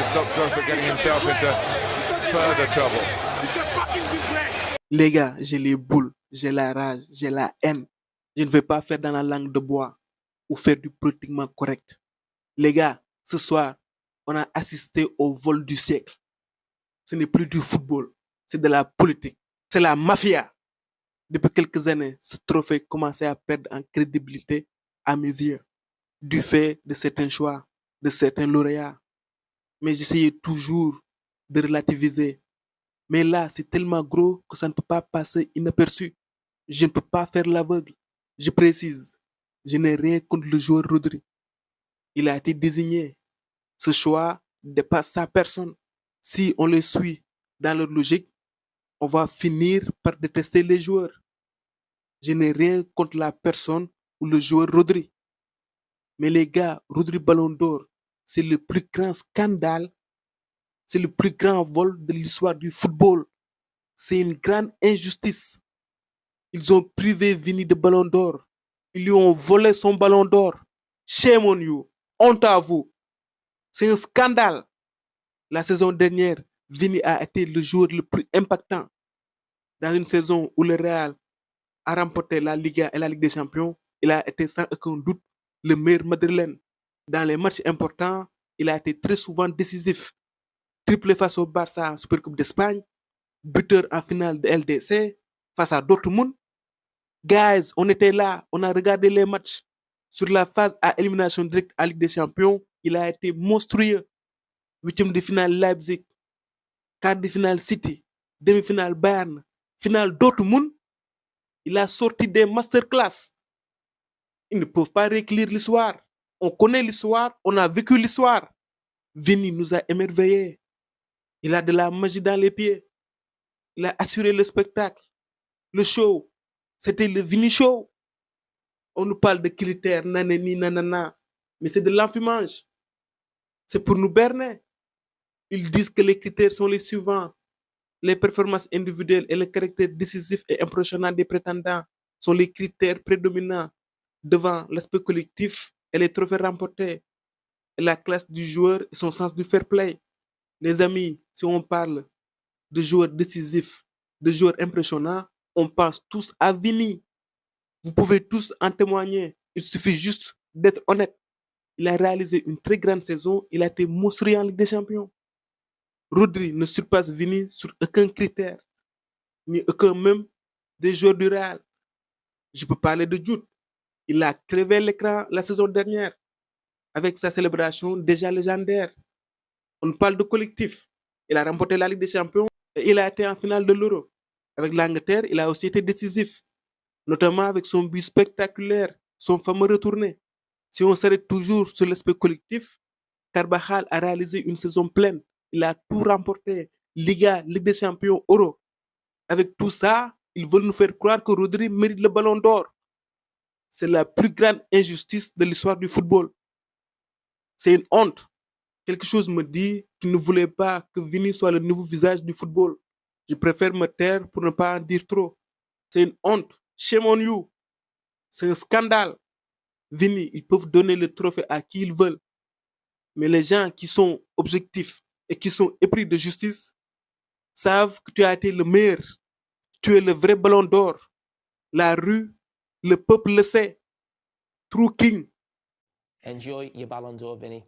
stop Drogba getting himself into further trouble. Les gars, j'ai les boules, j'ai la rage, j'ai la haine. Je ne vais pas faire dans la langue de bois ou faire du politiquement correct. Les gars, ce soir, on a assisté au vol du siècle. Ce n'est plus du football, c'est de la politique. C'est la mafia. Depuis quelques années, ce trophée commençait à perdre en crédibilité à mes yeux, du fait de certains choix, de certains lauréats. Mais j'essayais toujours de relativiser. Mais là, c'est tellement gros que ça ne peut pas passer inaperçu. Je ne peux pas faire l'aveugle. Je précise, je n'ai rien contre le joueur Rodri. Il a été désigné. Ce choix dépasse sa personne. Si on les suit dans leur logique, on va finir par détester les joueurs. Je n'ai rien contre la personne ou le joueur Rodri. Mais les gars, Rodri Ballon d'Or, c'est le plus grand scandale, c'est le plus grand vol de l'histoire du football. C'est une grande injustice. Ils ont privé Vini de Ballon d'Or. Ils lui ont volé son Ballon d'Or. Shame on you. Honte à vous. C'est un scandale. La saison dernière, Vini a été le joueur le plus impactant. Dans une saison où le Real a remporté la Liga et la Ligue des Champions, il a été sans aucun doute le meilleur madrilène. Dans les matchs importants, il a été très souvent décisif. Triplé face au Barça en Supercoupe d'Espagne, buteur en finale de LDC face à Dortmund. Guys, on était là, on a regardé les matchs. Sur la phase à élimination directe à Ligue des Champions, il a été monstrueux. Huitième de finale Leipzig, quart de finale City, demi-finale Bayern, finale Dortmund. Il a sorti des masterclass. Ils ne peuvent pas réécrire l'histoire. On connaît l'histoire, on a vécu l'histoire. Vini nous a émerveillés. Il a de la magie dans les pieds. Il a assuré le spectacle, le show. C'était le Vini Show. On nous parle de critères, nanani, nanana, mais c'est de l'enfumage. C'est pour nous berner. Ils disent que les critères sont les suivants. Les performances individuelles et le caractère décisif et impressionnant des prétendants sont les critères prédominants devant l'aspect collectif et les trophées remportés, et la classe du joueur et son sens du fair play. Les amis, si on parle de joueurs décisifs, de joueurs impressionnants, on pense tous à Vini. Vous pouvez tous en témoigner. Il suffit juste d'être honnête. Il a réalisé une très grande saison. Il a été monstrueux en Ligue des Champions. Rodri ne surpasse Vini sur aucun critère, ni aucun même des joueurs du Real. Je peux parler de Jude. Il a crevé l'écran la saison dernière avec sa célébration déjà légendaire. On parle de collectif. Il a remporté la Ligue des Champions et il a été en finale de l'Euro. Avec l'Angleterre, il a aussi été décisif, notamment avec son but spectaculaire, son fameux retourné. Si on s'arrête toujours sur l'aspect collectif, Carvajal a réalisé une saison pleine. Il a tout remporté, Liga, Ligue des Champions, Euro. Avec tout ça, ils veulent nous faire croire que Rodri mérite le Ballon d'Or. C'est la plus grande injustice de l'histoire du football. C'est une honte. Quelque chose me dit qu'il ne voulait pas que Vini soit le nouveau visage du football. Je préfère me taire pour ne pas en dire trop. C'est une honte. Shame on you. C'est un scandale. Vini, ils peuvent donner le trophée à qui ils veulent. Mais les gens qui sont objectifs et qui sont épris de justice savent que tu as été le meilleur. Tu es le vrai Ballon d'Or. La rue, le peuple le sait. True King. Enjoy your Ballon d'Or, Vinny.